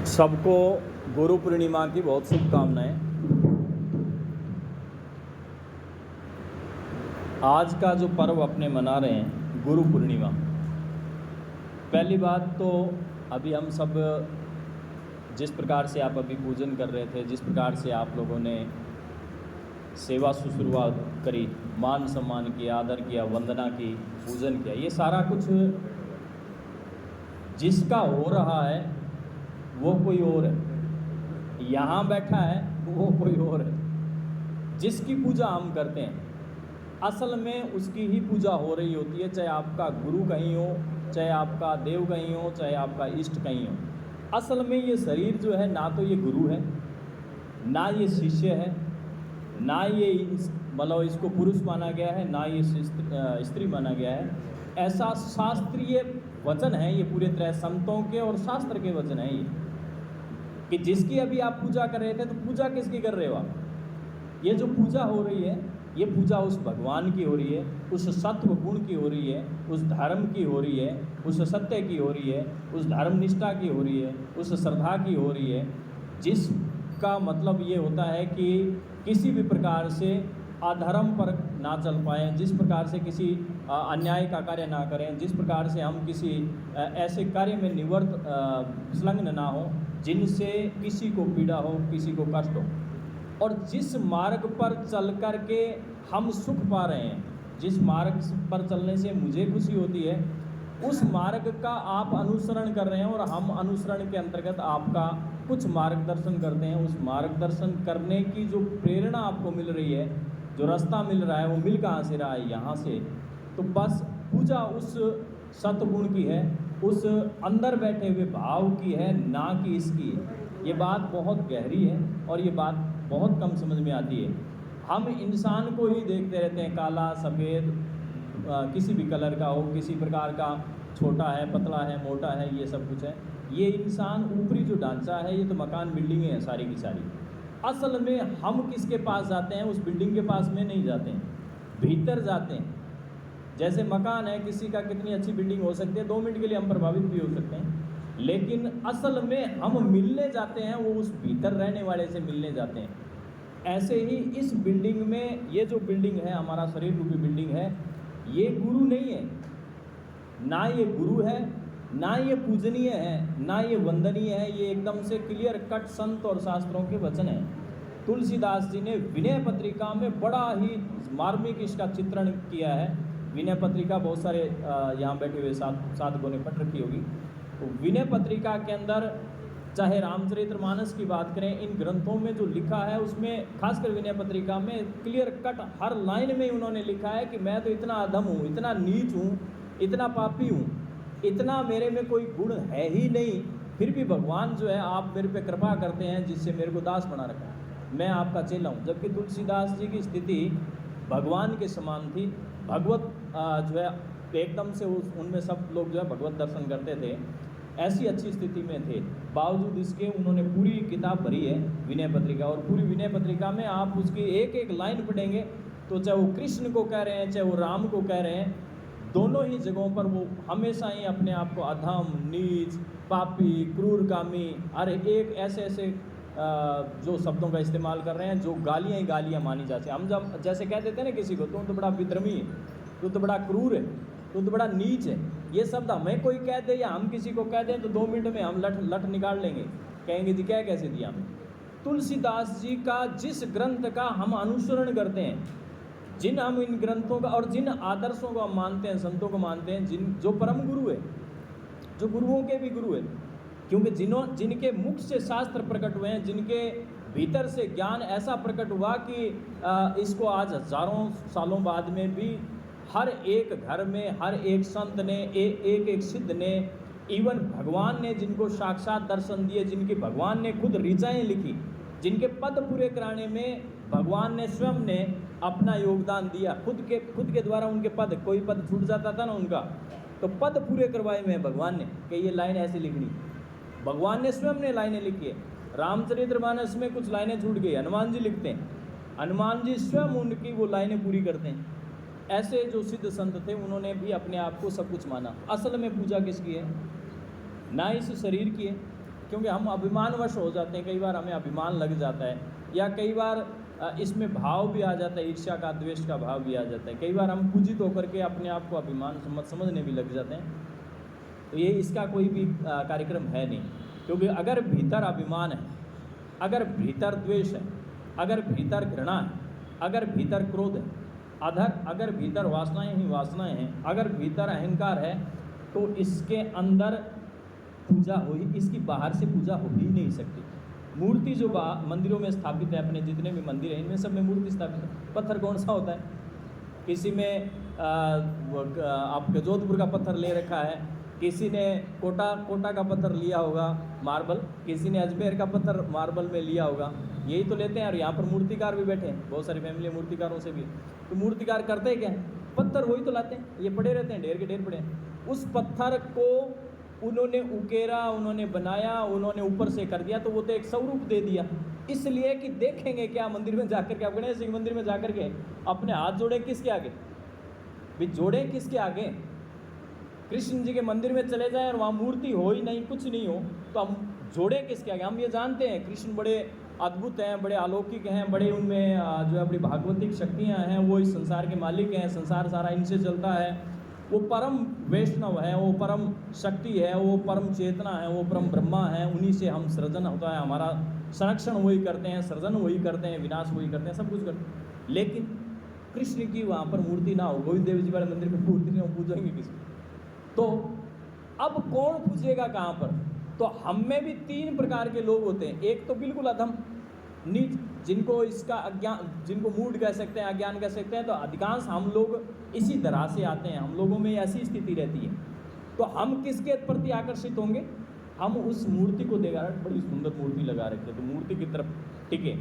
सबको गुरु पूर्णिमा की बहुत शुभकामनाएं। आज का जो पर्व अपने मना रहे हैं गुरु पूर्णिमा, पहली बात तो अभी हम सब जिस प्रकार से आप अभी पूजन कर रहे थे, जिस प्रकार से आप लोगों ने सेवा शुश्रूषा करी, मान सम्मान किया, आदर किया, वंदना की, पूजन किया, ये सारा कुछ जिसका हो रहा है वो कोई और है, यहाँ बैठा है वो कोई और है। जिसकी पूजा हम करते हैं असल में उसकी ही पूजा हो रही होती है, चाहे आपका गुरु कहीं हो, चाहे आपका देव कहीं हो, चाहे आपका इष्ट कहीं हो। असल में ये शरीर जो है ना तो ये गुरु है, ना ये शिष्य है, ना ये मतलब इसको पुरुष माना गया है, ना ये स्त्री माना गया है। ऐसा शास्त्रीय वचन है ये, पूरे तरह संतों के और शास्त्र के वचन है ये, कि जिसकी अभी आप पूजा कर रहे थे, तो पूजा किसकी कर रहे हो आप? ये जो पूजा हो रही है ये पूजा उस भगवान की हो रही है, उस सत्व गुण की हो रही है, उस धर्म की हो रही है, उस सत्य की हो रही है, उस धर्मनिष्ठा की हो रही है, उस श्रद्धा की हो रही है, जिसका मतलब ये होता है कि किसी भी प्रकार से अधर्म पर ना चल पाएँ, जिस प्रकार से किसी अन्याय का कार्य ना करें, जिस प्रकार से हम किसी ऐसे कार्य में संलग्न ना हो जिनसे किसी को पीड़ा हो, किसी को कष्ट हो। और जिस मार्ग पर चल कर के हम सुख पा रहे हैं, जिस मार्ग पर चलने से मुझे खुशी होती है, उस मार्ग का आप अनुसरण कर रहे हैं और हम अनुसरण के अंतर्गत आपका कुछ मार्गदर्शन करते हैं। उस मार्गदर्शन करने की जो प्रेरणा आपको मिल रही है, जो रास्ता मिल रहा है, वो मिल कहाँ से रहा है? यहाँ से। तो बस पूजा उस सतगुण की है, उस अंदर बैठे हुए भाव की है, ना कि इसकी है। ये बात बहुत गहरी है और ये बात बहुत कम समझ में आती है। हम इंसान को ही देखते रहते हैं, काला सफ़ेद, किसी भी कलर का हो, किसी प्रकार का, छोटा है, पतला है, मोटा है, ये सब कुछ है। ये इंसान ऊपरी जो ढांचा है, ये तो मकान बिल्डिंगें हैं सारी की सारी। असल में हम किसके पास जाते हैं? उस बिल्डिंग के पास में नहीं जाते हैं, भीतर जाते हैं। जैसे मकान है, किसी का कितनी अच्छी बिल्डिंग हो सकती है, 2 मिनट के लिए हम प्रभावित भी हो सकते हैं, लेकिन असल में हम मिलने जाते हैं, वो उस भीतर रहने वाले से मिलने जाते हैं। ऐसे ही इस बिल्डिंग में, ये जो बिल्डिंग है, हमारा शरीर रूपी बिल्डिंग है, ये गुरु नहीं है, ना ये गुरु है, ना ये पूजनीय है, ना ये वंदनीय है। ये एकदम से क्लियर कट संत और शास्त्रों के वचन हैं। तुलसीदास जी ने विनय पत्रिका में बड़ा ही मार्मिक इसका चित्रण किया है। विनय पत्रिका बहुत सारे यहाँ बैठे हुए साधकों ने पढ़ रखी होगी। तो विनय पत्रिका के अंदर चाहे रामचरितमानस की बात करें, इन ग्रंथों में जो लिखा है उसमें, खासकर विनय पत्रिका में क्लियर कट हर लाइन में उन्होंने लिखा है कि मैं तो इतना अधम हूँ, इतना नीच हूँ, इतना पापी हूँ, इतना मेरे में कोई गुण है ही नहीं, फिर भी भगवान जो है आप मेरे पे कृपा करते हैं, जिससे मेरे को दास बना रखा है, मैं आपका चेला हूँ। जबकि तुलसीदास जी की स्थिति भगवान के समान थी। भगवत जो है एकदम से उनमें सब लोग जो है भगवत दर्शन करते थे, ऐसी अच्छी स्थिति में थे। बावजूद इसके उन्होंने पूरी किताब भरी है विनय पत्रिका, और पूरी विनय पत्रिका में आप उसकी एक एक लाइन पढ़ेंगे तो चाहे वो कृष्ण को कह रहे हैं, चाहे वो राम को कह रहे हैं, दोनों ही जगहों पर वो हमेशा ही अपने आप को अधम, नीच, पापी, क्रूरगामी, अरे एक ऐसे ऐसे जो शब्दों का इस्तेमाल कर रहे हैं जो गालियाँ ही गालियाँ मानी जाती हैं। हम जब जैसे कह देते हैं ना किसी को, तुम तो बड़ा विद्रमी है, तू तो बड़ा क्रूर है, तू तो बड़ा नीच है, ये शब्द हमें कोई कह दे या हम किसी को कह दें तो 2 मिनट में हम लठ निकाल लेंगे, कहेंगे जी क्या कैसे दिया हमें। तुलसीदास जी का जिस ग्रंथ का हम अनुसरण करते हैं, जिन हम इन ग्रंथों का और जिन आदर्शों को हम मानते हैं, संतों को मानते हैं, जो परम गुरु है, जो गुरुओं के भी गुरु है, क्योंकि जिनके मुख से शास्त्र प्रकट हुए हैं, जिनके भीतर से ज्ञान ऐसा प्रकट हुआ कि इसको आज हजारों सालों बाद में भी हर एक घर में, हर एक संत ने, एक सिद्ध ने, इवन भगवान ने जिनको साक्षात दर्शन दिए, जिनकी भगवान ने खुद ऋचाएँ लिखी, जिनके पद पूरे कराने में भगवान ने स्वयं ने अपना योगदान दिया, खुद के द्वारा उनके पद, कोई पद छूट जाता था ना उनका, तो पद पूरे करवाए में भगवान ने कि ये लाइन ऐसे लिखनी, भगवान ने स्वयं ने लाइनें लिखी है। रामचरितमानस में कुछ लाइनें छूट गई, हनुमान जी लिखते हैं, हनुमान जी स्वयं उनकी वो लाइनें पूरी करते हैं। ऐसे जो सिद्ध संत थे उन्होंने भी अपने आप को सब कुछ माना। असल में पूजा किसकी है? ना इस शरीर की है, क्योंकि हम अभिमानवश हो जाते हैं, कई बार हमें अभिमान लग जाता है, या कई बार इसमें भाव भी आ जाता है, ईर्ष्या का, द्वेष का भाव भी आ जाता है। कई बार हम पूजित होकर के अपने आप को अभिमान समझने भी लग जाते हैं। तो ये इसका कोई भी कार्यक्रम है नहीं, क्योंकि अगर भीतर अभिमान है, अगर भीतर द्वेष है, अगर भीतर घृणा है, अगर भीतर क्रोध है, अगर भीतर वासनाएं ही वासनाएं हैं, अगर भीतर अहंकार है, तो इसके अंदर पूजा हो ही, इसकी बाहर से पूजा हो ही नहीं सकती। मूर्ति जो मंदिरों में स्थापित है, अपने जितने भी मंदिर हैं इनमें सब में मूर्ति स्थापित है। पत्थर कौन सा होता है? किसी में आपके जोधपुर का पत्थर ले रखा है, किसी ने कोटा का पत्थर लिया होगा मार्बल, किसी ने अजमेर का पत्थर मार्बल में लिया होगा, यही तो लेते हैं। और यहाँ पर मूर्तिकार भी बैठे हैं, बहुत सारी फैमिली मूर्तिकारों से भी। तो मूर्तिकार करते हैं क्या? पत्थर वही तो लाते हैं, ये पड़े रहते हैं, ढेर के ढेर पड़े हैं। उस पत्थर को उन्होंने उकेरा, उन्होंने बनाया, उन्होंने ऊपर से कर दिया, तो वो तो एक स्वरूप दे दिया। इसलिए कि देखेंगे क्या मंदिर में जाकर के, आप गणेश जी मंदिर में जाकर के अपने हाथ जोड़े किसके आगे? भी जोड़े किसके आगे? कृष्ण जी के मंदिर में चले जाएं और वहाँ मूर्ति हो ही नहीं, कुछ नहीं हो, तो हम जोड़े किसके आगे? हम ये जानते हैं कृष्ण बड़े अद्भुत हैं, बड़े अलौकिक हैं, बड़े उनमें जो है बड़ी भागवतिक शक्तियाँ हैं, वो इस संसार के मालिक हैं, संसार सारा इनसे चलता है, वो परम वैष्णव है, वो परम शक्ति है, वो परम चेतना है, वो परम ब्रह्मा है, उन्हीं से हम सृजन होता है, हमारा संरक्षण वही करते हैं, सृजन वही करते हैं, विनाश वही करते हैं, सब कुछ करते हैं। लेकिन कृष्ण की वहाँ पर मूर्ति ना हो, गोविंद देव जी वाले मंदिर में मूर्ति नहीं हो, पूजेंगे किसी? तो अब कौन पूजेगा कहाँ पर? तो हम में भी 3 प्रकार के लोग होते हैं। एक तो बिल्कुल अधम नीच, जिनको इसका अज्ञान, जिनको मूढ़ कह सकते हैं, अज्ञान कह सकते हैं। तो अधिकांश हम लोग इसी तरह से आते हैं, हम लोगों में ऐसी स्थिति रहती है। तो हम किसके प्रति आकर्षित होंगे? हम उस मूर्ति को देखा, बड़ी सुंदर मूर्ति लगा रखी है, तो मूर्ति की तरफ टिके,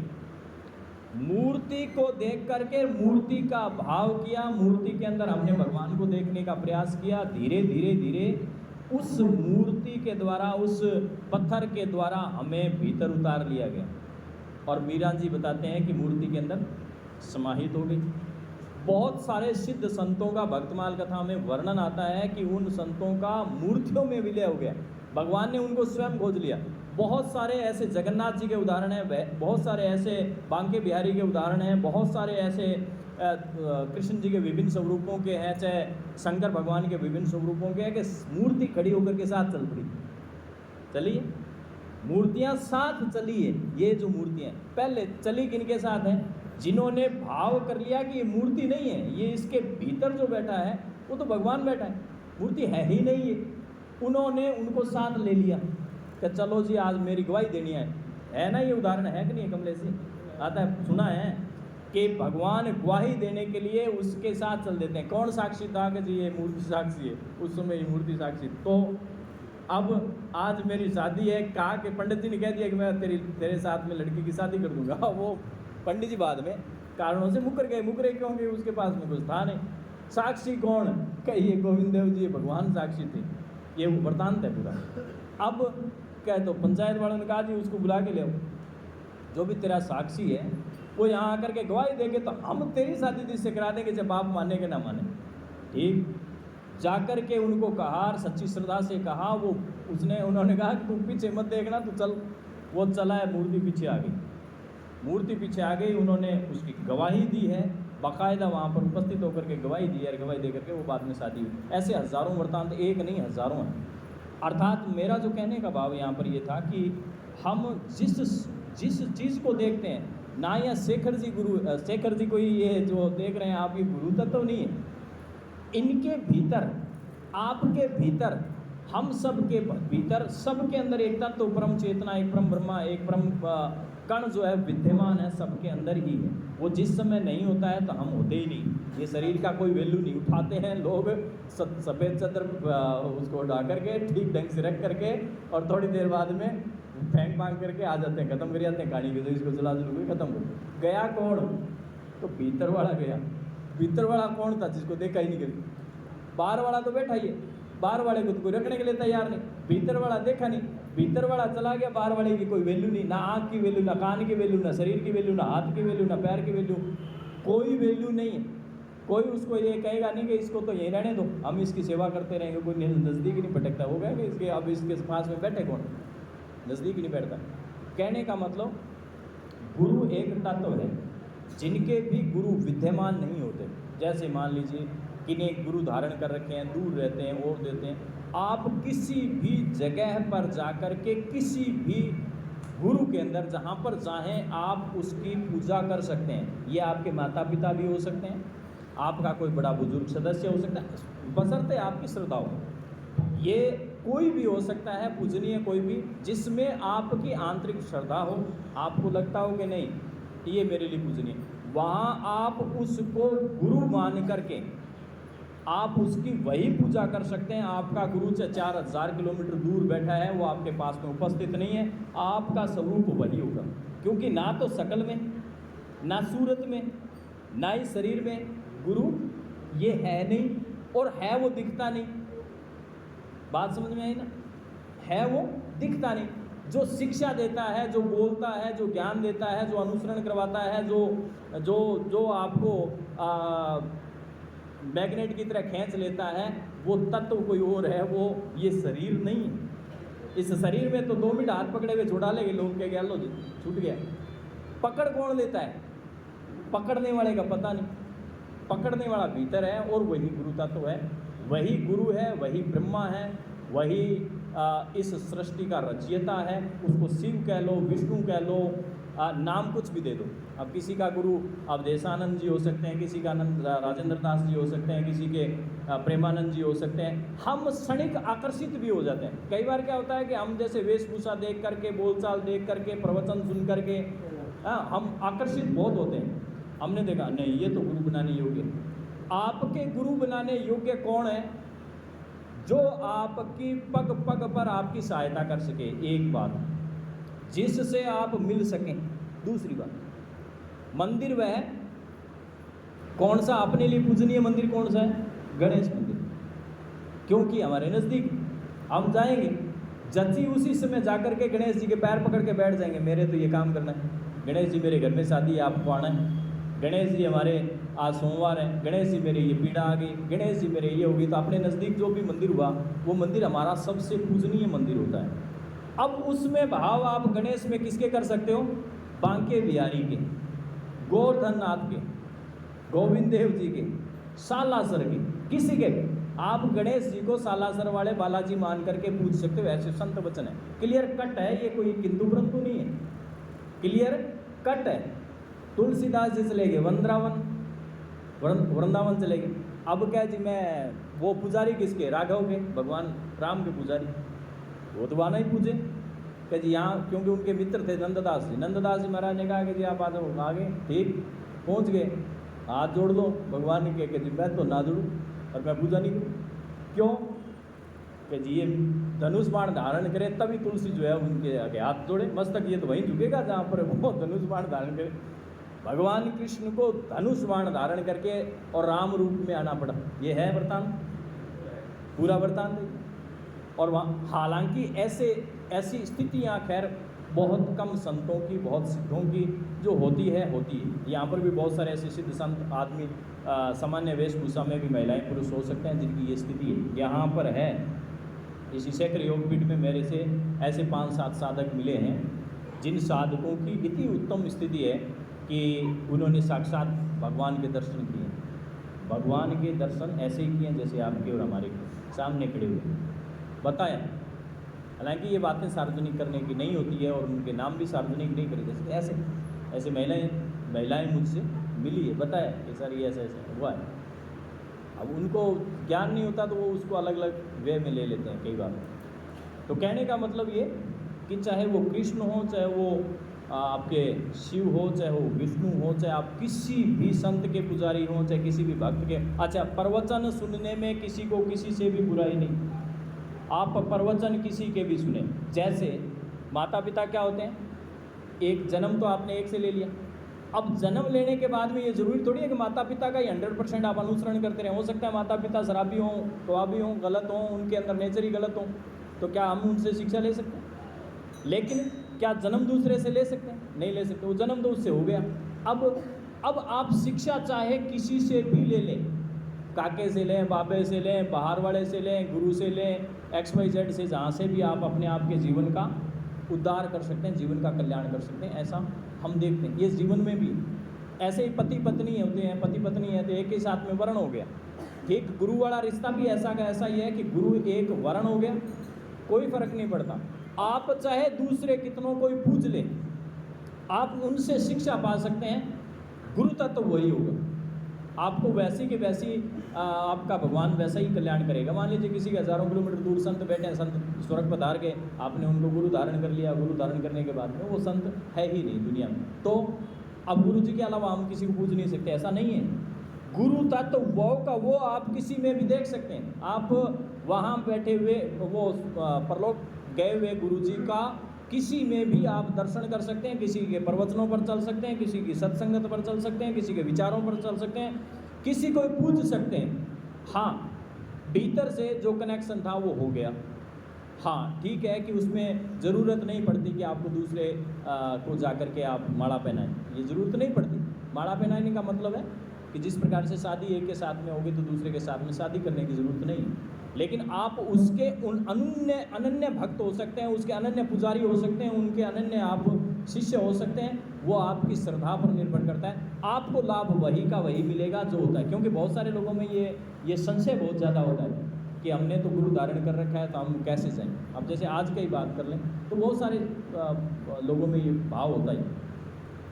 मूर्ति को देख करके मूर्ति का भाव किया, मूर्ति के अंदर हमने भगवान को देखने का प्रयास किया। धीरे धीरे धीरे उस मूर्ति के द्वारा, उस पत्थर के द्वारा हमें भीतर उतार लिया गया। और मीरा जी बताते हैं कि मूर्ति के अंदर समाहित हो गई। बहुत सारे सिद्ध संतों का भक्तमाल कथा में वर्णन आता है कि उन संतों का मूर्तियों में विलय हो गया, भगवान ने उनको स्वयं खोज लिया। बहुत सारे ऐसे जगन्नाथ जी के उदाहरण हैं, बहुत सारे ऐसे बांके बिहारी के उदाहरण हैं, बहुत सारे ऐसे कृष्ण जी के विभिन्न स्वरूपों के हैं, चाहे शंकर भगवान के विभिन्न स्वरूपों के हैं, कि मूर्ति खड़ी होकर के साथ चल पड़ी। चलिए, मूर्तियाँ साथ चली है। ये जो मूर्तियाँ पहले चली किनके साथ हैं? जिन्होंने भाव कर लिया कि ये मूर्ति नहीं है, ये इसके भीतर जो बैठा है वो तो भगवान बैठा है, मूर्ति है ही नहीं है। उन्होंने उनको साथ ले लिया कि चलो जी आज मेरी गवाही देनी है ना। ये उदाहरण है कि नहीं? कमलेश जी आता है, सुना है कि भगवान गवाही देने के लिए उसके साथ चल देते हैं। कौन साक्षी था? कि जी ये मूर्ति साक्षी है, उस समय ये मूर्ति साक्षी। तो अब आज मेरी शादी है, कहा कि पंडित जी ने कह दिया कि मैं तेरे साथ में लड़की की शादी कर दूंगा। वो पंडित जी बाद में कारणों से मुकर गए। मुकरे क्यों गए? उसके पास में कुछ था नहीं। साक्षी कौन? कहिए गोविंद देव जी, भगवान साक्षी थे। ये वृतांत है पूरा। अब क्या तो पंचायत वालों ने कहा जी उसको बुला के ले आओ, जो भी तेरा साक्षी है वो यहाँ आकर के गवाही देंगे तो हम तेरी शादी जिससे करा देंगे, जब बाप माने के ना माने। ठीक, जाकर के उनको कहा, सच्ची श्रद्धा से कहा। उन्होंने कहा कि तू पीछे मत देखना, तू चल। वो चला है, मूर्ति पीछे आ गई, मूर्ति पीछे आ गई। उन्होंने उसकी गवाही दी है, बाकायदा वहाँ पर उपस्थित होकर के गवाही दी है, और गवाही दे करके वो बाद में शादी हुई। ऐसे हज़ारों वृतांत, एक नहीं हज़ारों हैं। अर्थात मेरा जो कहने का भाव यहाँ पर ये था कि हम जिस चीज़ को देखते हैं ना, या शेखर जी को ये जो देख रहे हैं आप, ये गुरु तत्व नहीं है। इनके भीतर, आपके भीतर, हम सब के भीतर, सबके अंदर एक तत्व, परम चेतना, एक परम ब्रह्मा, एक परम कण जो है विद्यमान है, सबके अंदर ही है। वो जिस समय नहीं होता है तो हम होते ही नहीं। ये शरीर का कोई वैल्यू नहीं। उठाते हैं लोग सफ़ेद चादर उसको उठा करके ठीक ढंग से रख करके, और थोड़ी देर बाद में फेंक फांक करके आ जाते हैं, खत्म कर जाते हैं कहानी को। इसको चला चलो, खत्म हो गया। कौन? तो भीतर वाला गया। भीतर वाला कौन था? जिसको देखा ही नहीं कभी। बाहर वाला तो बैठा ही है, बाहर वाले को तो कोई रखने के लिए तैयार नहीं। भीतर वाला देखा नहीं, भीतर वाला चला गया, बाहर वाले की कोई वैल्यू नहीं। ना आँख की वैल्यू, ना कान की वैल्यू, ना शरीर की वैल्यू, ना हाथ की वैल्यू, ना पैर की वैल्यू, कोई वैल्यू नहीं है। कोई उसको ये कहेगा नहीं कि इसको तो यहीं रहने दो, हम इसकी सेवा करते रहेंगे, कोई नज़दीक नहीं भटकता। हो गया कि इसके अब इसके पास में बैठे कौन? नज़दीक नहीं बैठता। कहने का मतलब गुरु एक तत्व है जिनके भी गुरु विद्यमान नहीं होते। जैसे मान लीजिए किन्हीं गुरु धारण कर रखे हैं, दूर रहते हैं, और देते हैं। आप किसी भी जगह पर जाकर के किसी भी गुरु के अंदर जहाँ पर चाहें आप उसकी पूजा कर सकते हैं। ये आपके माता पिता भी हो सकते हैं, आपका कोई बड़ा बुजुर्ग सदस्य हो सकता है, बशर्ते आपकी श्रद्धा हो। ये कोई भी हो सकता है, पूजनीय कोई भी, जिसमें आपकी आंतरिक श्रद्धा हो, आपको लगता हो कि नहीं ये मेरे लिए पूजनीय, वहाँ आप उसको गुरु मान करके आप उसकी वही पूजा कर सकते हैं। आपका गुरु से 4000 किलोमीटर दूर बैठा है, वो आपके पास में उपस्थित नहीं है, आपका स्वरूप वही होगा। क्योंकि ना तो शकल में, ना सूरत में, ना ही शरीर में गुरु ये है नहीं, और है वो दिखता नहीं। बात समझ में आई ना? है वो दिखता नहीं। जो शिक्षा देता है, जो बोलता है, जो ज्ञान देता है, जो अनुसरण करवाता है, जो आपको मैग्नेट की तरह खींच लेता है, वो तत्व कोई और है, वो ये शरीर नहीं है। इस शरीर में तो 2 मिनट हाथ पकड़े हुए छुड़ा लेंगे लोग, कह गया लो जी छूट गया। पकड़ कौन लेता है? पकड़ने वाले का पता नहीं, पकड़ने वाला भीतर है, और वही गुरु तत्व है, वही गुरु है, वही ब्रह्मा है, वही इस सृष्टि का रचयिता है। उसको शिव कह लो, विष्णु कह लो, नाम कुछ भी दे दो। अब किसी का गुरु अवधेशानंद जी हो सकते हैं, किसी का राजेंद्र दास जी हो सकते हैं, किसी के प्रेमानंद जी हो सकते हैं। हम क्षणिक आकर्षित भी हो जाते हैं। कई बार क्या होता है कि हम जैसे वेशभूषा देख करके, बोलचाल देख करके, प्रवचन सुन करके हम आकर्षित बहुत होते हैं। हमने देखा नहीं ये तो गुरु बनाने योग्य। आपके गुरु बनाने योग्य कौन है? जो आपकी पग पग पर आपकी सहायता कर सके, एक बात, जिससे आप मिल सकें। दूसरी बात, मंदिर वह है कौन सा अपने लिए पूजनीय मंदिर कौन सा है? गणेश मंदिर। क्योंकि हमारे नज़दीक हम जाएंगे, जची उसी समय जाकर के गणेश जी के पैर पकड़ के बैठ जाएंगे, मेरे तो ये काम करना है, गणेश जी मेरे घर में शादी है आपको आना है, गणेश जी हमारे आज सोमवार है, गणेश जी मेरे ये पीड़ा आ गई, गणेश जी मेरे ये होगी। तो अपने नज़दीक जो भी मंदिर हुआ वो मंदिर हमारा सबसे पूजनीय मंदिर होता है। अब उसमें भाव आप गणेश में किसके कर सकते हो? बांके बिहारी के, गोवर्धन नाथ के, गोविंद देव जी के, सालासर के, किसी के भी आप गणेश जी को सालासर वाले बालाजी मान करके पूज सकते हो। ऐसे संत वचन है, क्लियर कट है, ये कोई किंतु परंतु नहीं है, क्लियर कट है। तुलसीदास जी चले गए वृंदावन चले गए। अब क्या जी, मैं वो पुजारी किसके? राघव के, भगवान राम के पुजारी, वो तो वहाँ ही पूजे क्या जी यहाँ, क्योंकि उनके मित्र थे नंददास जी। नंददास जी महाराज ने कहा कि जी आप आ जाओ, आगे ठीक पहुँच गए, हाथ जोड़ दो भगवान के कि जी मैं तो ना जुड़ूँ और मैं पूजा नहीं करूँ। क्यों? कि जी ये धनुष बाण धारण करे तभी तुलसी जो है उनके आगे हाथ जोड़े, मस्तक ये तो वहीं झुकेगा जहाँ पर वो धनुष बाण धारण करे। भगवान कृष्ण को धनुष बाण धारण करके और राम रूप में आना पड़ा। ये है वृतांत, पूरा वृतांत। और वहाँ हालांकि ऐसी स्थितियाँ खैर बहुत कम संतों की, बहुत सिद्धों की जो होती है। यहाँ पर भी बहुत सारे ऐसे सिद्ध संत आदमी सामान्य वेशभूषा में भी महिलाएं पुरुष हो सकते हैं जिनकी ये स्थिति है। यहाँ पर है इसी शेखर योगपीठ में मेरे से ऐसे 5-7 साधक मिले हैं जिन साधकों की इतनी उत्तम स्थिति है कि उन्होंने साक्षात भगवान के दर्शन किए। भगवान के दर्शन ऐसे ही किए जैसे आपके और हमारे सामने खड़े हुए बताया। हालांकि ये बातें सार्वजनिक करने की नहीं होती है और उनके नाम भी सार्वजनिक नहीं करे जैसे ऐसे महिलाएं मुझसे मिली है, बताया कि सर ये ऐसे हुआ है। अब उनको ज्ञान नहीं होता तो वो उसको अलग अलग वे में ले लेते हैं कई बार। तो कहने का मतलब ये कि चाहे वो कृष्ण हो, चाहे वो आपके शिव हो, चाहे वो विष्णु हो, चाहे आप किसी भी संत के पुजारी हो, चाहे किसी भी भक्त के, अच्छा प्रवचन सुनने में किसी को किसी से भी बुराई नहीं। आप प्रवचन किसी के भी सुने। जैसे माता पिता क्या होते हैं, एक जन्म तो आपने एक से ले लिया, अब जन्म लेने के बाद में ये जरूरी थोड़ी है कि माता पिता का ही 100% आप अनुसरण करते रहें। हो सकता है माता पिता शराबी हों, टवाबी हों, गलत हों, उनके अंदर नेचर ही गलत हों, तो क्या हम उनसे शिक्षा ले सकते हैं? लेकिन क्या जन्म दूसरे से ले सकते हैं? नहीं ले सकते, वो जन्म तो उससे हो गया। अब आप शिक्षा चाहे किसी से भी ले लें, काके से लें, बाबे से लें, बाहर वाले से लें, गुरु से लें, XYZ से, जहाँ से भी आप अपने आप के जीवन का उद्धार कर सकते हैं, जीवन का कल्याण कर सकते हैं, ऐसा हम देखते हैं। ये जीवन में भी ऐसे ही पति पत्नी होते हैं, पति पत्नी है तो एक ही साथ में वर्ण हो गया, ठीक। गुरु वाला रिश्ता भी ऐसा का ऐसा ही है कि गुरु एक वर्ण हो गया, कोई फर्क नहीं पड़ता। आप चाहे दूसरे कितनों कोई पूज ले, आप उनसे शिक्षा पा सकते हैं, गुरु तत्व वही होगा। आपको वैसी की वैसी आपका भगवान वैसा ही कल्याण करेगा। मान लीजिए किसी के हज़ारों किलोमीटर दूर संत बैठे हैं, संत स्वर्ग पधार गए, आपने उनको गुरु धारण कर लिया, गुरु धारण करने के बाद में वो संत है ही नहीं दुनिया में, तो अब गुरु जी के अलावा हम किसी को पूज नहीं सकते, ऐसा नहीं है। गुरु तत्व वो का वो आप किसी में भी देख सकते हैं। आप वहाँ बैठे हुए वो परलोक गए हुए गुरु जी का किसी में भी आप दर्शन कर सकते हैं, किसी के प्रवचनों पर चल सकते हैं, किसी की सत्संगत पर चल सकते हैं, किसी के विचारों पर चल सकते हैं, किसी को पूज सकते हैं। हाँ, भीतर से जो कनेक्शन था वो हो गया। हाँ, ठीक है कि उसमें ज़रूरत नहीं पड़ती कि आपको दूसरे को जाकर के आप माला पहनाएं, ये ज़रूरत नहीं पड़ती। माला पहनाने का मतलब है कि जिस प्रकार से शादी एक के साथ में होगी तो दूसरे के साथ में शादी करने की ज़रूरत नहीं है, लेकिन आप उसके उन अनन्य भक्त हो सकते हैं, उसके अनन्य पुजारी हो सकते हैं, उनके अनन्य आप शिष्य हो सकते हैं। वो आपकी श्रद्धा पर निर्भर करता है, आपको लाभ वही का वही मिलेगा जो होता है। क्योंकि बहुत सारे लोगों में ये संशय बहुत ज़्यादा होता है कि हमने तो गुरु धारण कर रखा है तो हम कैसे जाएं। अब जैसे आज की ही बात कर लें तो बहुत सारे लोगों में ये भाव होता है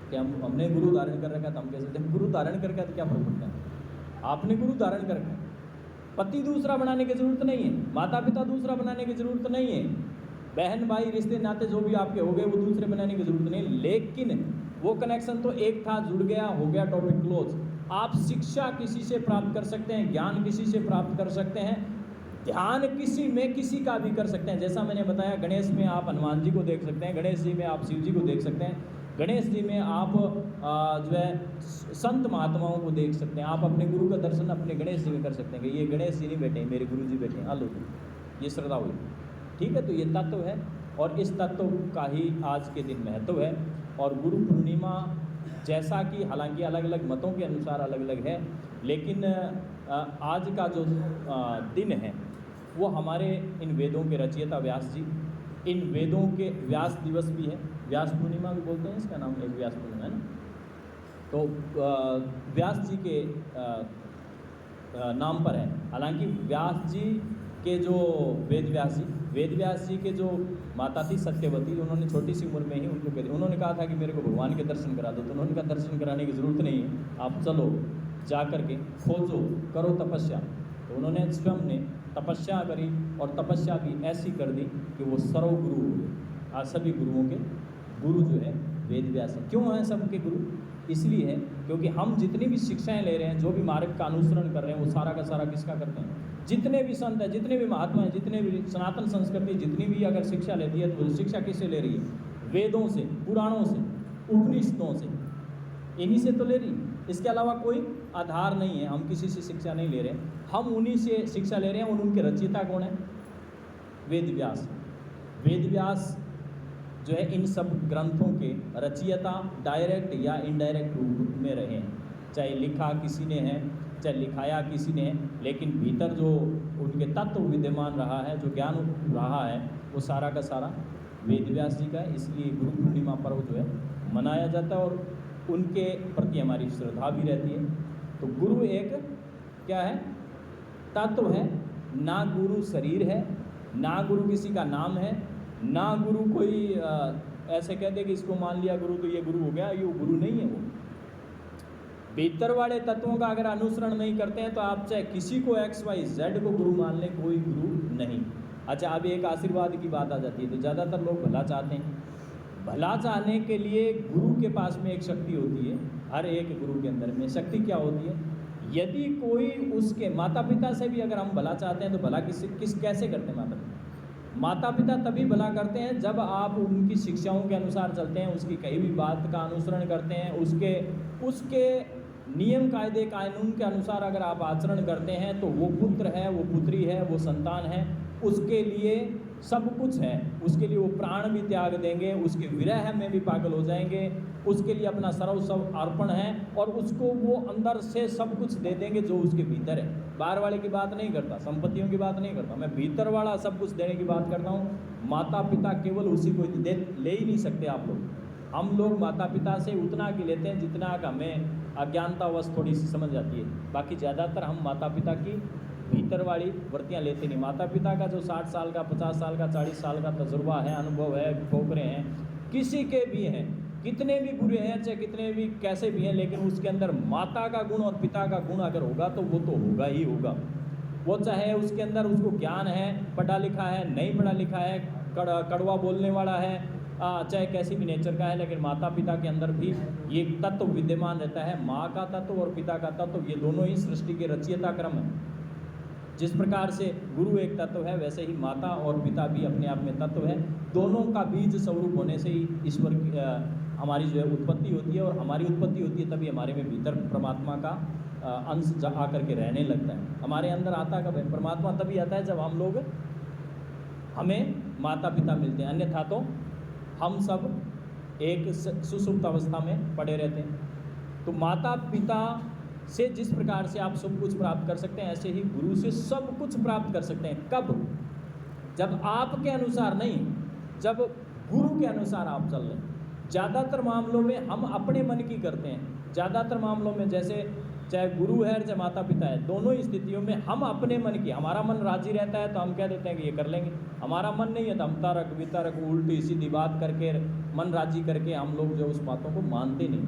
कि हमने गुरु धारण कर रखा है तो हम कैसे जाएं। गुरु धारण कर रखा है तो क्या फर्क पड़ता है, आपने गुरु धारण कर रखा है, पति दूसरा बनाने की ज़रूरत नहीं है, माता पिता दूसरा बनाने की ज़रूरत नहीं है, बहन भाई रिश्ते नाते जो भी आपके हो गए वो दूसरे बनाने की ज़रूरत नहीं, लेकिन वो कनेक्शन तो एक था, जुड़ गया, हो गया, टॉपिक क्लोज। आप शिक्षा किसी से प्राप्त कर सकते हैं, ज्ञान किसी से प्राप्त कर सकते हैं, ध्यान किसी में किसी का भी कर सकते हैं। जैसा मैंने बताया, गणेश में आप हनुमान जी को देख सकते हैं, गणेश जी में आप शिव जी को देख सकते हैं, गणेश जी में आप जो है संत महात्माओं को देख सकते हैं। आप अपने गुरु का दर्शन अपने गणेश जी में कर सकते हैं कि ये गणेश जी नहीं बैठे, मेरे गुरु जी बैठे हैं, आलो ये श्रद्धा हुई, ठीक है। तो ये तत्व है और इस तत्व का ही आज के दिन महत्व है। और गुरु पूर्णिमा जैसा कि हालांकि अलग अलग मतों के अनुसार अलग अलग है, लेकिन आज का जो दिन है वो हमारे इन वेदों के रचयिता व्यास जी, इन वेदों के व्यास दिवस भी है, व्यास पूर्णिमा भी बोलते हैं, इसका नाम एक व्यास पूर्णिमा है ना। तो व्यास जी के नाम पर है। हालांकि व्यास जी के जो वेद व्यास जी के जो माता थी सत्यवती, उन्होंने छोटी सी उम्र में ही उनको कह, उन्होंने कहा था कि मेरे को भगवान के दर्शन करा दो, तो उन्होंने कहा दर्शन कराने की ज़रूरत नहीं है, आप चलो जा कर के खोजो, करो तपस्या। तो उन्होंने स्वयं ने तपस्या करी और तपस्या भी ऐसी कर दी कि वो सर्वगुरु हो गए। आज सभी गुरुओं के गुरु जो है वेद व्यास है। क्यों हैं सबके गुरु? इसलिए है क्योंकि हम जितनी भी शिक्षाएं ले रहे हैं, जो भी मार्ग का अनुसरण कर रहे हैं, वो सारा का सारा किसका करते हैं? जितने भी संत हैं, जितने भी महात्मा हैं, जितने भी सनातन संस्कृति जितनी भी अगर शिक्षा लेती है तो शिक्षा किससे ले रही है? वेदों से, पुराणों से, उपनिषदों से, इन्हीं से तो ले रही है। इसके अलावा कोई आधार नहीं है, हम किसी से शिक्षा नहीं ले रहे हैं, हम उन्हीं से शिक्षा ले रहे हैं। और उनके रचयिता कौन है? वेद व्यास। वेद व्यास जो है इन सब ग्रंथों के रचयिता डायरेक्ट या इनडायरेक्ट रूप में रहे हैं, चाहे लिखा किसी ने है, चाहे लिखाया किसी ने है, लेकिन भीतर जो उनके तत्व विद्यमान रहा है, जो ज्ञान रहा है, वो सारा का सारा वेद व्यास जी का है। इसलिए गुरु पूर्णिमा पर्व जो है मनाया जाता है और उनके प्रति हमारी श्रद्धा भी रहती है। तो गुरु एक क्या है? तत्व है, ना गुरु शरीर है, ना गुरु किसी का नाम है, ना गुरु कोई ऐसे कह दे कि इसको मान लिया गुरु तो ये गुरु हो गया, ये गुरु नहीं है। वो भीतर वाले तत्वों का अगर अनुसरण नहीं करते हैं तो आप चाहे किसी को XYZ को गुरु मान लें, कोई गुरु नहीं। अच्छा, अब एक आशीर्वाद की बात आ जाती है। तो ज़्यादातर लोग भला चाहते हैं, भला चाहने के लिए गुरु के पास में एक शक्ति होती है, हर एक गुरु के अंदर में शक्ति क्या होती है? यदि कोई उसके माता पिता से भी अगर हम भला चाहते हैं तो भला कैसे करते हैं? माता पिता तभी भला करते हैं जब आप उनकी शिक्षाओं के अनुसार चलते हैं, उसकी कही भी बात का अनुसरण करते हैं, उसके नियम कायदे कानून के अनुसार अगर आप आचरण करते हैं तो वो पुत्र है, वो पुत्री है, वो संतान है, उसके लिए सब कुछ है, उसके लिए वो प्राण भी त्याग देंगे, उसके विरह में भी पागल हो जाएंगे, उसके लिए अपना सर्वस्व अर्पण है और उसको वो अंदर से सब कुछ दे देंगे जो उसके भीतर है। बाहर वाले की बात नहीं करता, संपत्तियों की बात नहीं करता, मैं भीतर वाला सब कुछ देने की बात करता हूँ। माता पिता केवल उसी को ले ही नहीं सकते आप लोग। हम लोग माता पिता से उतना की लेते हैं जितना कि हमें अज्ञानतावश थोड़ी सी समझ आती है। बाकी ज़्यादातर हम माता पिता की भीतर वाली वृत्तियाँ लेते नहीं। माता पिता का जो 60 साल का, 50 साल का, 40 साल का तजुर्बा है, अनुभव है, ठोकरें हैं, किसी के भी हैं, कितने भी बुरे हैं चाहे कितने भी कैसे भी हैं, लेकिन उसके अंदर माता का गुण और पिता का गुण अगर होगा तो वो तो होगा ही होगा। वो चाहे उसके अंदर उसको ज्ञान है, पढ़ा लिखा है, नहीं पढ़ा लिखा है, कड़वा बोलने वाला है, चाहे कैसी भी नेचर का है, लेकिन माता पिता के अंदर भी ये तत्व विद्यमान रहता है। माँ का तत्व और पिता का तत्व, ये दोनों ही सृष्टि के रचयिता क्रम है। जिस प्रकार से गुरु एक तत्व है, वैसे ही माता और पिता भी अपने आप में तत्व है। दोनों का बीज स्वरूप होने से ही ईश्वर हमारी जो है उत्पत्ति होती है, और हमारी उत्पत्ति होती है तभी हमारे में भीतर परमात्मा का अंश आकर के रहने लगता है। हमारे अंदर आता कब है? परमात्मा तभी आता है जब हम लोग, हमें माता पिता मिलते हैं, अन्यथा तो हम सब एक सुसुप्त अवस्था में पड़े रहते हैं। तो माता पिता से जिस प्रकार से आप सब कुछ प्राप्त कर सकते हैं, ऐसे ही गुरु से सब कुछ प्राप्त कर सकते हैं। कब? जब आपके अनुसार नहीं, जब गुरु के अनुसार आप चल रहे हैं। ज़्यादातर मामलों में हम अपने मन की करते हैं। ज़्यादातर मामलों में, जैसे चाहे गुरु है चाहे माता पिता है, दोनों ही स्थितियों में हम अपने मन की, हमारा मन राजी रहता है तो हम कह देते हैं कि ये कर लेंगे। हमारा मन नहीं है तो हम तारक वितारक उल्टी सीधी बात करके, मन राजी करके हम लोग जो उस बातों को मानते नहीं,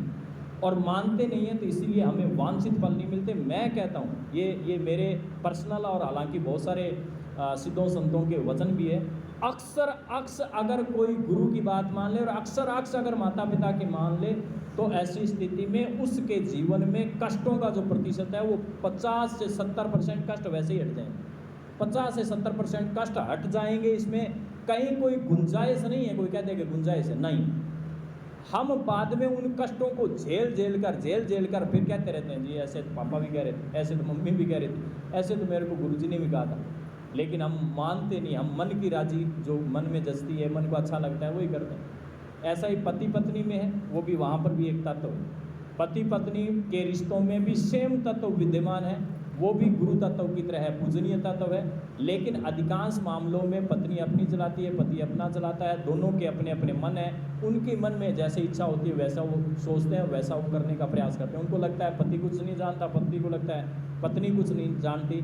और मानते नहीं हैं तो इसीलिए हमें वांछित फल नहीं मिलते। मैं कहता हूँ ये मेरे पर्सनल, और हालांकि बहुत सारे सिद्धों संतों के वचन भी है, अक्सर अगर कोई गुरु की बात मान ले और अक्सर अगर माता पिता की मान ले, तो ऐसी स्थिति में उसके जीवन में कष्टों का जो प्रतिशत है वो 50 से 70% कष्ट वैसे ही हट जाएंगे। 50 से 70% कष्ट हट जाएंगे। इसमें कहीं कोई गुंजाइश नहीं है। कोई कहते हैं कि गुंजाइश है, नहीं। हम बाद में उन कष्टों को झेल कर फिर कहते रहते हैं, जी ऐसे तो पापा भी कह रहे थे, ऐसे तो मम्मी भी कह रही थी, ऐसे तो मेरे को गुरुजी ने भी कहा था। लेकिन हम मानते नहीं, हम मन की राजी, जो मन में जचती है, मन को अच्छा लगता है, वही करते हैं। ऐसा ही पति पत्नी में है, वो भी वहाँ पर भी एक तत्व है। पति पत्नी के रिश्तों में भी सेम तत्व विद्यमान है, वो भी गुरु तत्व की तरह है, पूजनीय तत्व है। लेकिन अधिकांश मामलों में पत्नी अपनी चलाती है, पति अपना चलाता है। दोनों के अपने अपने मन है, उनके मन में जैसे इच्छा होती है वैसा वो सोचते हैं, वैसा वो करने का प्रयास करते हैं। उनको लगता है पति कुछ नहीं जानता, पत्नी को लगता है पत्नी कुछ नहीं जानती।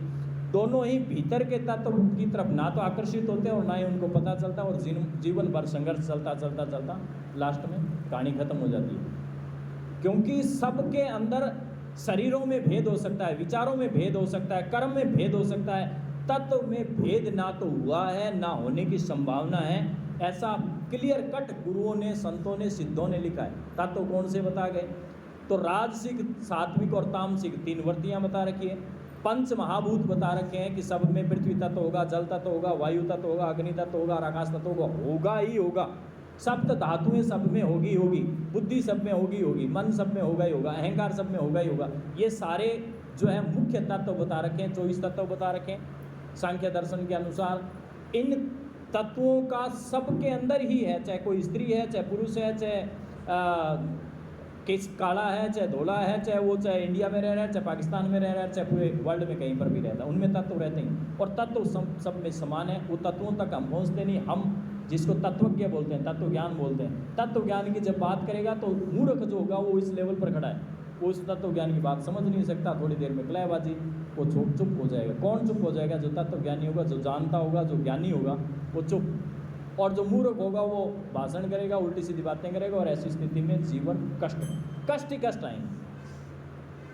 दोनों ही भीतर के तत्व की तरफ ना तो आकर्षित होते हैं और ना ही उनको पता चलता, और जीवन भर संघर्ष चलता लास्ट में कहानी खत्म हो जाती है। क्योंकि सबके अंदर शरीरों में भेद हो सकता है, विचारों में भेद हो सकता है, कर्म में भेद हो सकता है, तत्व में भेद ना तो हुआ है ना होने की संभावना है। ऐसा क्लियर कट गुरुओं ने, संतों ने, सिद्धों ने लिखा है। तत्व कौन से बता गए? तो राजसिक, सात्विक और तामसिक 3 वृत्तियाँ बता रखी है। पंच महाभूत बता रखे हैं कि सब में पृथ्वी तत्व होगा, जल तत्व होगा, वायु तत्व होगा, अग्नि तत्व होगा और आकाश तत्व होगा ही होगा। सप्त धातुएं सब में होगी, बुद्धि सब में होगी, मन सब में होगा ही होगा, अहंकार सब में होगा ही होगा। ये सारे जो है मुख्य तत्व बता रखे हैं, 24 तत्व बता रखे हैं सांख्य दर्शन के अनुसार। इन तत्वों का सबके अंदर ही है, चाहे कोई स्त्री है, चाहे पुरुष है, चाहे किस काला है, चाहे धोला है, चाहे इंडिया में रह रहा है, चाहे पाकिस्तान में रह रहा है, चाहे पूरे वर्ल्ड में कहीं पर भी रहता है, उनमें तत्व रहते हैं। और तत्व सब में समान है। वो तत्वों तक हम पहुँचते नहीं। हम जिसको तत्वज्ञ बोलते हैं, तत्व ज्ञान बोलते हैं, तत्व ज्ञान की जब बात करेगा तो मूर्ख जो होगा वो इस लेवल पर खड़ा है, वो उस तत्व ज्ञान की बात समझ नहीं सकता। थोड़ी देर में कलाबाजी, वो चुप हो जाएगा। कौन चुप हो जाएगा? जो तत्व ज्ञानी होगा, जो जानता होगा, जो ज्ञानी होगा, वो चुप। और जो मूर्ख होगा वो भाषण करेगा, उल्टी सीधी बातें करेगा, और ऐसी स्थिति में जीवन कष्ट ही कष्ट आएंगे।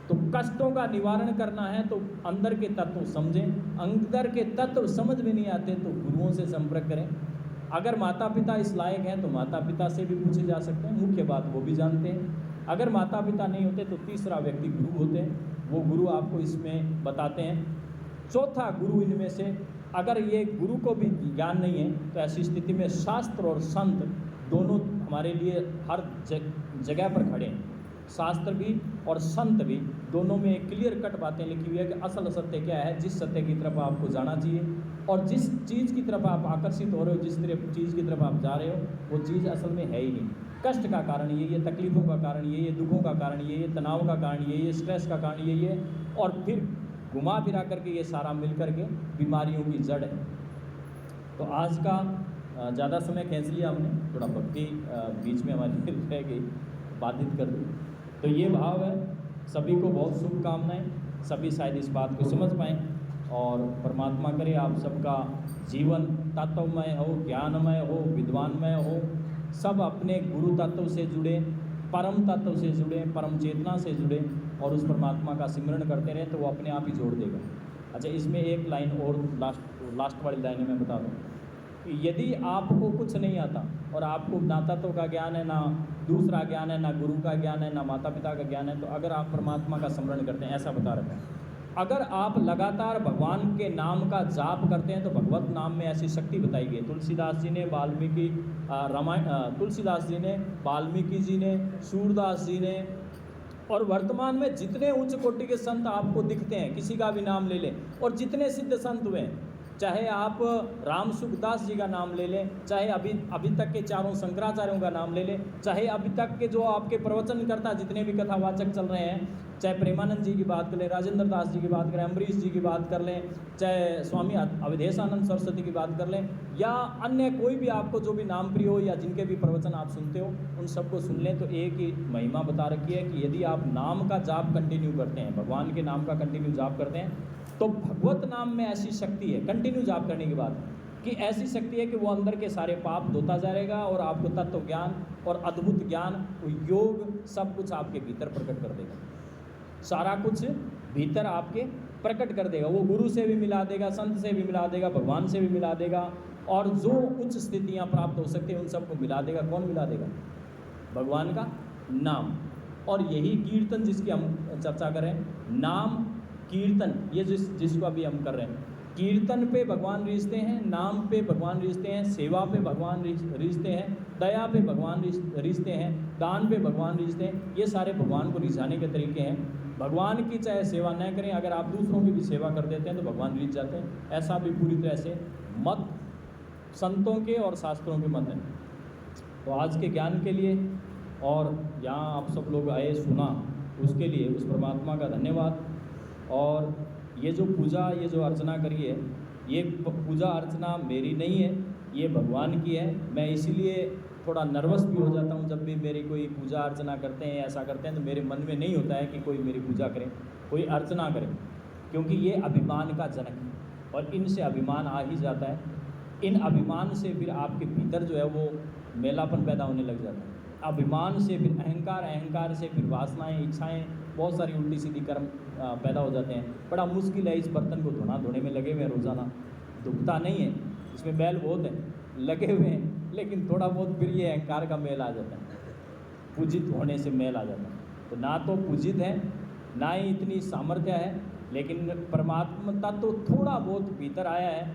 तो कष्टों का निवारण करना है तो अंदर के तत्व समझें। अंदर के तत्व समझ में नहीं आते तो गुरुओं से संपर्क करें। अगर माता पिता इस लायक हैं तो माता पिता से भी पूछे जा सकते हैं, मुख्य बात वो भी जानते हैं। अगर माता पिता नहीं होते तो तीसरा व्यक्ति गुरु होते हैं, वो गुरु आपको इसमें बताते हैं। चौथा गुरु इनमें से, अगर ये गुरु को भी ज्ञान नहीं है तो ऐसी स्थिति में शास्त्र और संत दोनों हमारे लिए हर जगह पर खड़े हैं। शास्त्र भी और संत भी, दोनों में क्लियर कट बातें लिखी हुई है कि असल सत्य क्या है, जिस सत्य की तरफ आपको जाना चाहिए और जिस चीज़ की तरफ आप आकर्षित हो रहे हो, जिस चीज़ की तरफ आप जा रहे हो, वो चीज़ असल में है ही नहीं। कष्ट का कारण ये तकलीफ़ों का कारण ये दुखों का कारण ये तनाव का कारण ये स्ट्रेस का कारण ये और फिर घुमा फिरा करके ये सारा मिल करके बीमारियों की जड़ है। तो आज का ज़्यादा समय खींच लिया हमने, थोड़ा भक्ति बीच में हमारी रह गई, बाधित कर दी। तो ये भाव है, सभी को बहुत शुभकामनाएं, सभी शायद इस बात को समझ पाएँ और परमात्मा करे आप सबका जीवन तत्वमय हो, ज्ञानमय हो, विद्वानमय हो, सब अपने गुरु तत्व से जुड़े, परम तत्व से जुड़े, परम चेतना से जुड़े और उस परमात्मा का सिमरण करते रहें तो वो अपने आप ही जोड़ देगा। अच्छा, इसमें एक लाइन और लास्ट वाली लाइन मैं बता दूँ कि यदि आपको कुछ नहीं आता और आपको ना तत्व का ज्ञान है, ना दूसरा ज्ञान है, ना गुरु का ज्ञान है, ना माता पिता का ज्ञान है, तो अगर आप परमात्मा का स्मरण करते हैं, ऐसा बता रखा है, अगर आप लगातार भगवान के नाम का जाप करते हैं तो भगवत नाम में ऐसी शक्ति बताई गई। तुलसीदास जी ने, तुलसीदास जी ने, वाल्मीकि जी ने, सूरदास जी ने और वर्तमान में जितने उच्च कोटि के संत आपको दिखते हैं, किसी का भी नाम ले लें, और जितने सिद्ध संत हुए हैं, चाहे आप राम सुखदास जी का नाम ले लें, चाहे अभी तक के चारों शंकराचार्यों का नाम ले लें, चाहे अभी तक के जो आपके प्रवचनकर्ता जितने भी कथावाचक चल रहे हैं, चाहे प्रेमानंद जी की बात कर लें, राजेंद्र दास जी की बात करें, अम्बरीश जी की बात कर लें, चाहे स्वामी अवधेशानंद सरस्वती की बात कर लें, या अन्य कोई भी आपको जो भी नाम प्रिय हो या जिनके भी प्रवचन आप सुनते हो, उन सबको सुन लें तो एक ही महिमा बता रखी है कि यदि आप नाम का जाप कंटिन्यू करते हैं, भगवान के नाम का कंटिन्यू जाप करते हैं, तो भगवत नाम में ऐसी शक्ति है, कंटिन्यू जाप करने के बाद, कि ऐसी शक्ति है कि वो अंदर के सारे पाप धोता जाएगा और आपको तत्व ज्ञान और अद्भुत ज्ञान, योग, सब कुछ आपके भीतर प्रकट कर देगा। सारा कुछ भीतर आपके प्रकट कर देगा। वो गुरु से भी मिला देगा, संत से भी मिला देगा, भगवान से भी मिला देगा, और जो उच्च स्थितियाँ प्राप्त हो सकती हैं उन सबको मिला देगा। कौन मिला देगा? भगवान का नाम। और यही कीर्तन जिसकी हम चर्चा करें, नाम कीर्तन, ये जिसको अभी हम कर रहे हैं, कीर्तन पे भगवान रिश्ते हैं, नाम पे भगवान रिश्ते हैं, सेवा पे भगवान रिश्ते हैं, दया पे भगवान रिश्ते हैं, दान पे भगवान रिश्ते हैं। ये सारे भगवान को रिझाने के तरीके हैं। भगवान की चाहे सेवा न करें, अगर आप दूसरों की भी सेवा कर देते हैं तो भगवान रिझ जाते हैं। ऐसा भी पूरी तरह से मत संतों के और शास्त्रों के मत हैं। तो आज के ज्ञान के लिए और यहाँ आप सब लोग आए, सुना, उसके लिए उस परमात्मा का धन्यवाद। और ये जो पूजा, ये जो अर्चना करी है, ये पूजा अर्चना मेरी नहीं है, ये भगवान की है। मैं इसीलिए थोड़ा नर्वस भी हो जाता हूँ जब भी मेरी कोई पूजा अर्चना करते हैं, ऐसा करते हैं, तो मेरे मन में नहीं होता है कि कोई मेरी पूजा करे, कोई अर्चना करे, क्योंकि ये अभिमान का जनक है और इनसे अभिमान आ ही जाता है। इन अभिमान से फिर आपके भीतर जो है वो मेलापन पैदा होने लग जाता है। अभिमान से फिर अहंकार, अहंकार से फिर वासनाएं, इच्छाएं, बहुत सारी उल्टी सीधी कर्म पैदा हो जाते हैं। बड़ा मुश्किल है इस बर्तन को धोने में लगे हुए हैं रोज़ाना, दुखता नहीं है, इसमें मैल बहुत है, लगे हुए हैं, लेकिन थोड़ा बहुत फिर ये अहंकार का मैल आ जाता है, पूजित होने से मैल आ जाता है। तो ना तो पूजित है, ना ही इतनी सामर्थ्य है, लेकिन परमात्मा तो थोड़ा बहुत भीतर आया है